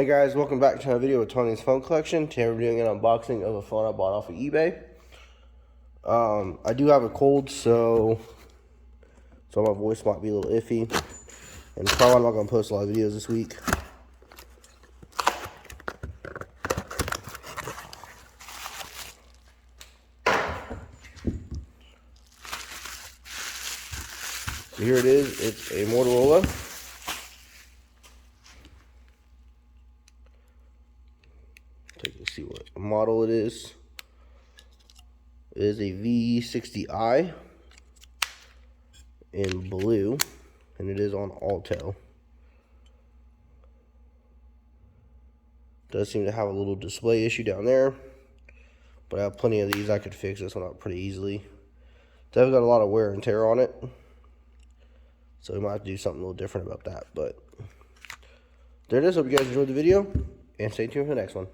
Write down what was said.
Hey guys, welcome back to another video with Tony's phone collection. Today we're doing an unboxing of a phone I bought off of eBay. I do have a cold, so my voice might be a little iffy, and probably not going to post a lot of videos this week. So here it is. It's a Motorola. Take a see what model it is. It is a V60I in blue, and it is on Alltel. Does seem to have a little display issue down there, but I have plenty of these. I could fix this one up pretty easily. Definitely got a lot of wear and tear on it, so we might have to do something a little different about that. But there it is. Hope you guys enjoyed the video, and stay tuned for the next one.